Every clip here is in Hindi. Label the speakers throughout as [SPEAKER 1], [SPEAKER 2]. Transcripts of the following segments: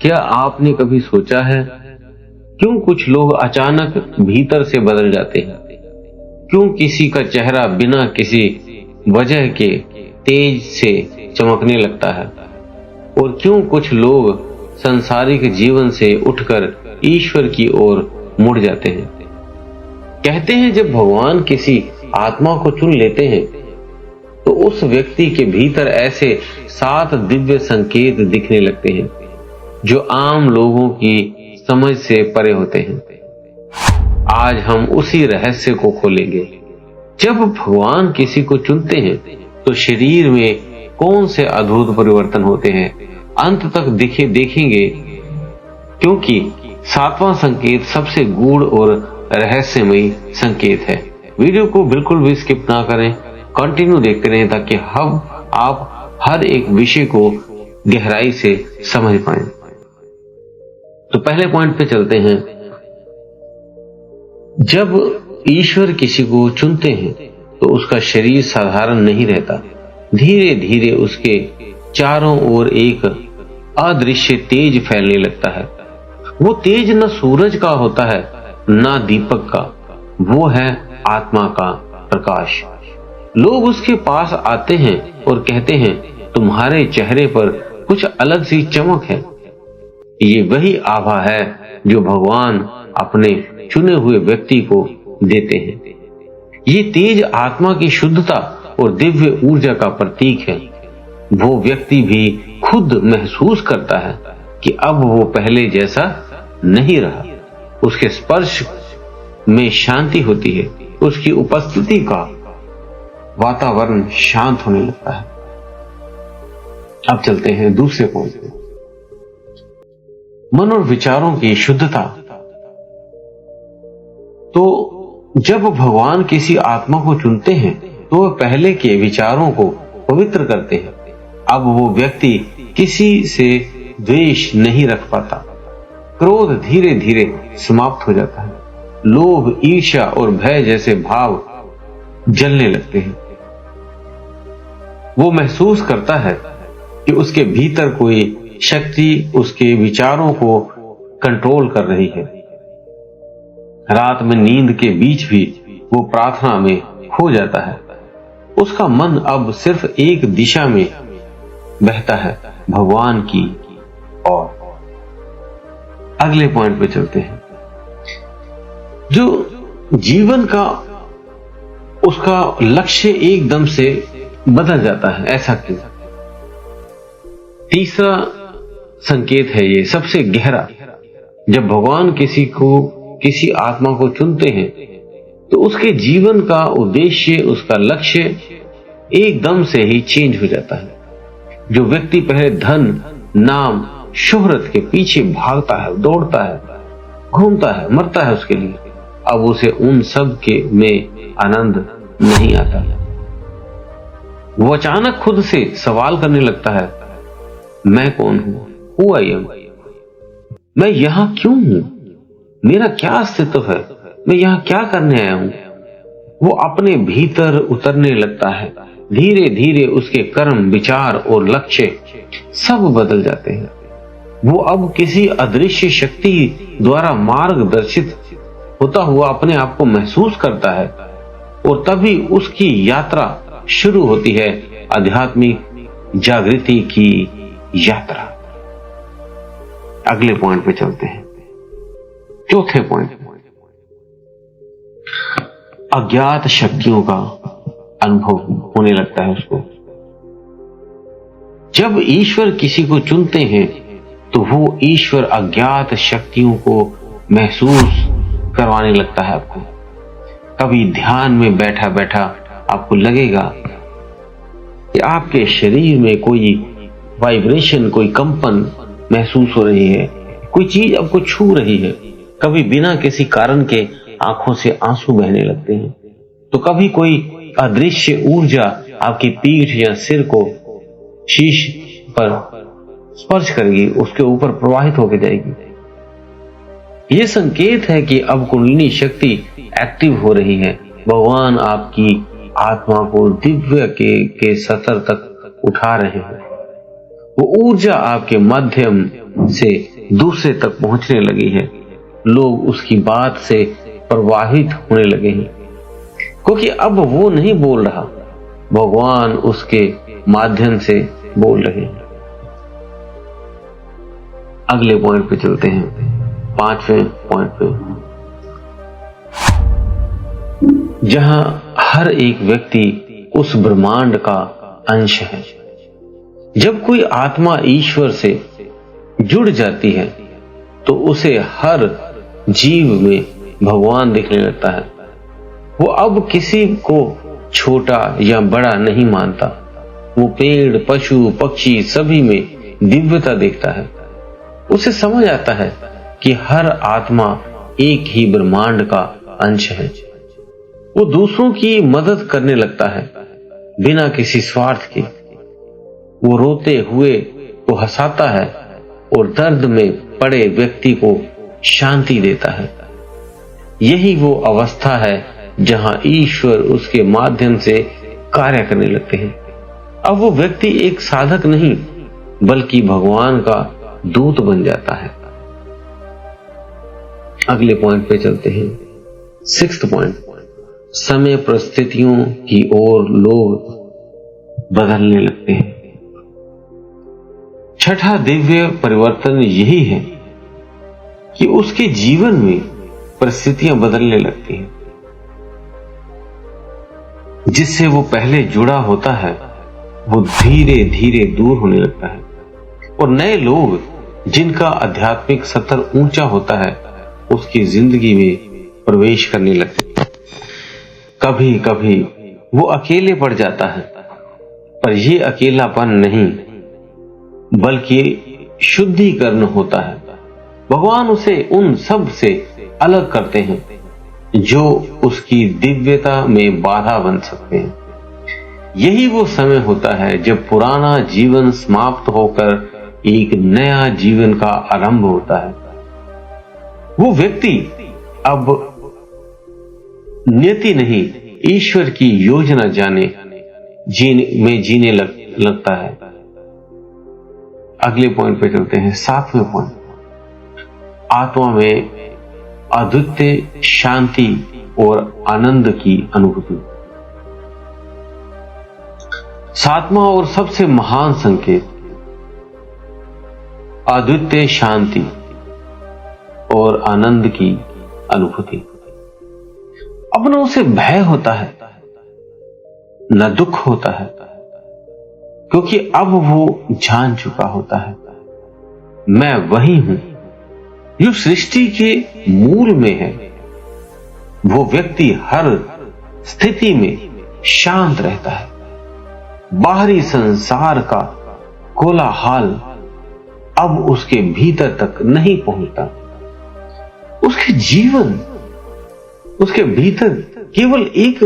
[SPEAKER 1] क्या आपने कभी सोचा है क्यों कुछ लोग अचानक भीतर से बदल जाते हैं? क्यों किसी का चेहरा बिना किसी वजह के तेज से चमकने लगता है? और क्यों कुछ लोग सांसारिक जीवन से उठकर ईश्वर की ओर मुड़ जाते हैं? कहते हैं जब भगवान किसी आत्मा को चुन लेते हैं तो उस व्यक्ति के भीतर ऐसे 7 दिव्य संकेत दिखने लगते हैं जो आम लोगों की समझ से परे होते हैं। आज हम उसी रहस्य को खोलेंगे। जब भगवान किसी को चुनते हैं तो शरीर में कौन से अद्भुत परिवर्तन होते हैं, अंत तक देखेंगे, क्योंकि 7वां संकेत सबसे गूढ़ और रहस्यमयी संकेत है। वीडियो को बिल्कुल भी स्किप ना करें, कंटिन्यू देखते रहें ताकि आप हर एक विषय को गहराई से समझ पाएं। तो पहले पॉइंट पे चलते हैं। जब ईश्वर किसी को चुनते हैं तो उसका शरीर साधारण नहीं रहता। धीरे धीरे उसके चारों ओर एक अदृश्य तेज फैलने लगता है। वो तेज न सूरज का होता है न दीपक का, वो है आत्मा का प्रकाश। लोग उसके पास आते हैं और कहते हैं तुम्हारे चेहरे पर कुछ अलग सी चमक है। ये वही आभा है जो भगवान अपने चुने हुए व्यक्ति को देते हैं। ये तेज आत्मा की शुद्धता और दिव्य ऊर्जा का प्रतीक है। वो व्यक्ति भी खुद महसूस करता है कि अब वो पहले जैसा नहीं रहा। उसके स्पर्श में शांति होती है, उसकी उपस्थिति का वातावरण शांत होने लगता है। अब चलते हैं दूसरे पॉइंट पे, मन और विचारों की शुद्धता। तो जब भगवान किसी आत्मा को चुनते हैं तो वह पहले के विचारों को पवित्र करते हैं। अब वो व्यक्ति किसी से द्वेष नहीं रख पाता। क्रोध धीरे धीरे समाप्त हो जाता है। लोभ, ईर्ष्या और भय जैसे भाव जलने लगते हैं। वो महसूस करता है कि उसके भीतर कोई शक्ति उसके विचारों को कंट्रोल कर रही है। रात में नींद के बीच भी वो प्रार्थना में खो जाता है। उसका मन अब सिर्फ एक दिशा में बहता है, भगवान की ओर। अगले पॉइंट पे चलते हैं। जो जीवन का उसका लक्ष्य एकदम से बदल जाता है, ऐसा क्यों? तीसरा संकेत है ये सबसे गहरा। जब भगवान किसी आत्मा को चुनते हैं तो उसके जीवन का उद्देश्य, उसका लक्ष्य एकदम से ही चेंज हो जाता है। जो व्यक्ति पहले धन, नाम, शोहरत के पीछे भागता है, दौड़ता है, घूमता है, मरता है उसके लिए, अब उसे उन सब के में आनंद नहीं आता। वो अचानक खुद से सवाल करने लगता है, मैं कौन हूं? Who I am? मैं यहां क्यों हूं? मेरा क्या अस्तित्व है? मैं यहां क्या करने आया हूं? वो अपने भीतर उतरने लगता है। धीरे धीरे उसके कर्म, विचार और लक्ष्य सब बदल जाते हैं। वो अब किसी अदृश्य शक्ति द्वारा मार्गदर्शित होता हुआ अपने आप को महसूस करता है और तभी उसकी यात्रा शुरू होती है, आध्यात्मिक जागृति की यात्रा। अगले पॉइंट पे चलते हैं। चौथे पॉइंट, अज्ञात शक्तियों का अनुभव होने लगता है उसको। जब ईश्वर किसी को चुनते हैं तो वो ईश्वर अज्ञात शक्तियों को महसूस करवाने लगता है आपको। कभी ध्यान में बैठा बैठा आपको लगेगा कि आपके शरीर में कोई वाइब्रेशन, कोई कंपन महसूस हो रही है, कोई चीज आपको छू रही है। कभी बिना किसी कारण के आंखों से आंसू बहने लगते हैं, तो कभी कोई अदृश्य ऊर्जा आपकी पीठ या सिर को शीश पर स्पर्श करेगी, उसके ऊपर प्रवाहित होकर जाएगी। यह संकेत है कि अब कुंडलिनी शक्ति एक्टिव हो रही है। भगवान आपकी आत्मा को दिव्य के स्तर तक उठा रहे हैं। वो ऊर्जा आपके माध्यम से दूसरे तक पहुंचने लगी है। लोग उसकी बात से प्रभावित होने लगे हैं, क्योंकि अब वो नहीं बोल रहा, भगवान उसके माध्यम से बोल रहे हैं। अगले पॉइंट पे चलते हैं, 5वें पॉइंट पे, जहां हर एक व्यक्ति उस ब्रह्मांड का अंश है। जब कोई आत्मा ईश्वर से जुड़ जाती है तो उसे हर जीव में भगवान दिखने लगता है। वो अब किसी को छोटा या बड़ा नहीं मानता। वो पेड़, पशु, पक्षी सभी में दिव्यता देखता है। उसे समझ आता है कि हर आत्मा एक ही ब्रह्मांड का अंश है। वो दूसरों की मदद करने लगता है बिना किसी स्वार्थ के। वो रोते हुए को हंसाता है और दर्द में पड़े व्यक्ति को शांति देता है। यही वो अवस्था है जहां ईश्वर उसके माध्यम से कार्य करने लगते हैं। अब वो व्यक्ति एक साधक नहीं बल्कि भगवान का दूत बन जाता है। अगले पॉइंट पे चलते हैं, 6th पॉइंट, समय परिस्थितियों की ओर लोग बदलने लगते हैं। छठा दिव्य परिवर्तन यही है कि उसके जीवन में परिस्थितियां बदलने लगती हैं। जिससे वो पहले जुड़ा होता है वो धीरे धीरे दूर होने लगता है और नए लोग जिनका आध्यात्मिक स्तर ऊंचा होता है उसकी जिंदगी में प्रवेश करने लगते हैं। कभी कभी वो अकेले पड़ जाता है, पर यह अकेलापन नहीं बल्कि शुद्धिकरण होता है। भगवान उसे उन सब से अलग करते हैं जो उसकी दिव्यता में बाधा बन सकते हैं। यही वो समय होता है जब पुराना जीवन समाप्त होकर एक नया जीवन का आरंभ होता है। वो व्यक्ति अब नियति नहीं ईश्वर की योजना जीने लगता है। अगले पॉइंट पे चलते हैं, 7वें पॉइंट, आत्मा में अद्वितीय शांति और आनंद की अनुभूति। 7वां और सबसे महान संकेत अद्वितीय शांति और आनंद की अनुभूति। अब न उसे भय होता है न दुख होता है, क्योंकि अब वो जान चुका होता है मैं वही हूं जो सृष्टि के मूल में है। वो व्यक्ति हर स्थिति में शांत रहता है। बाहरी संसार का कोलाहल अब उसके भीतर तक नहीं पहुंचता। उसके भीतर केवल एक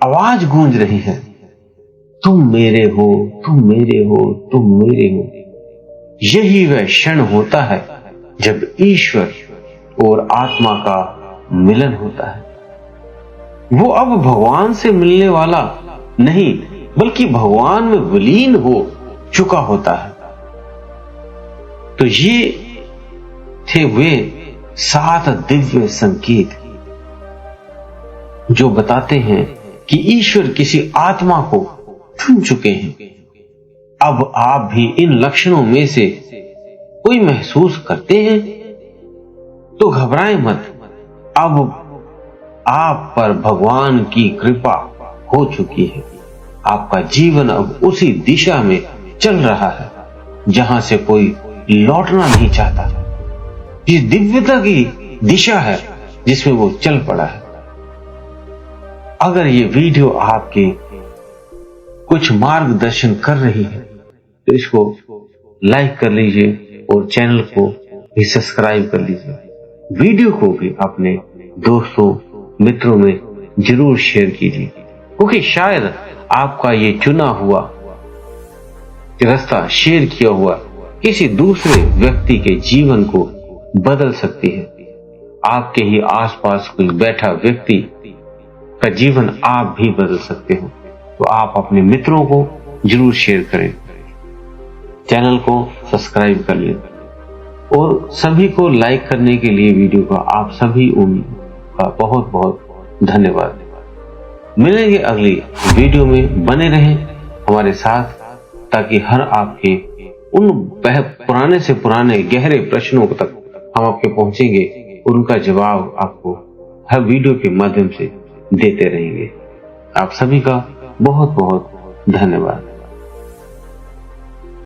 [SPEAKER 1] आवाज गूंज रही है, तुम मेरे हो, तुम मेरे हो, तुम मेरे हो। यही वह क्षण होता है जब ईश्वर और आत्मा का मिलन होता है। वो अब भगवान से मिलने वाला नहीं बल्कि भगवान में विलीन हो चुका होता है। तो ये थे वे 7 दिव्य संकेत जो बताते हैं कि ईश्वर किसी आत्मा को चुन चुके हैं। अब आप भी इन लक्षणों में से कोई महसूस करते हैं तो घबराएं मत। अब आप पर भगवान की कृपा हो चुकी है। आपका जीवन अब उसी दिशा में चल रहा है जहां से कोई लौटना नहीं चाहता। ये दिव्यता की दिशा है जिसमें वो चल पड़ा है। अगर ये वीडियो आपके कुछ मार्गदर्शन कर रही है तो इसको लाइक कर लीजिए और चैनल को भी सब्सक्राइब कर लीजिए। वीडियो को भी अपने दोस्तों मित्रों में जरूर शेयर कीजिए, क्योंकि शायद आपका ये चुना हुआ रास्ता शेयर किया हुआ किसी दूसरे व्यक्ति के जीवन को बदल सकती है। आपके ही आसपास कोई बैठा व्यक्ति का जीवन आप भी बदल सकते हो। तो आप अपने मित्रों को जरूर शेयर करें। चैनल को सब्सक्राइब कर लें और सभी को लाइक करने के लिए वीडियो का आप सभी उनका बहुत बहुत धन्यवाद। मिलेंगे अगली वीडियो में, बने रहें हमारे साथ ताकि हर आपके उन पुराने से पुराने गहरे प्रश्नों तक हम आपके पहुंचेंगे, उनका जवाब आपको हर वीडियो के माध्यम से देते रहेंगे। आप सभी का बहुत बहुत धन्यवाद।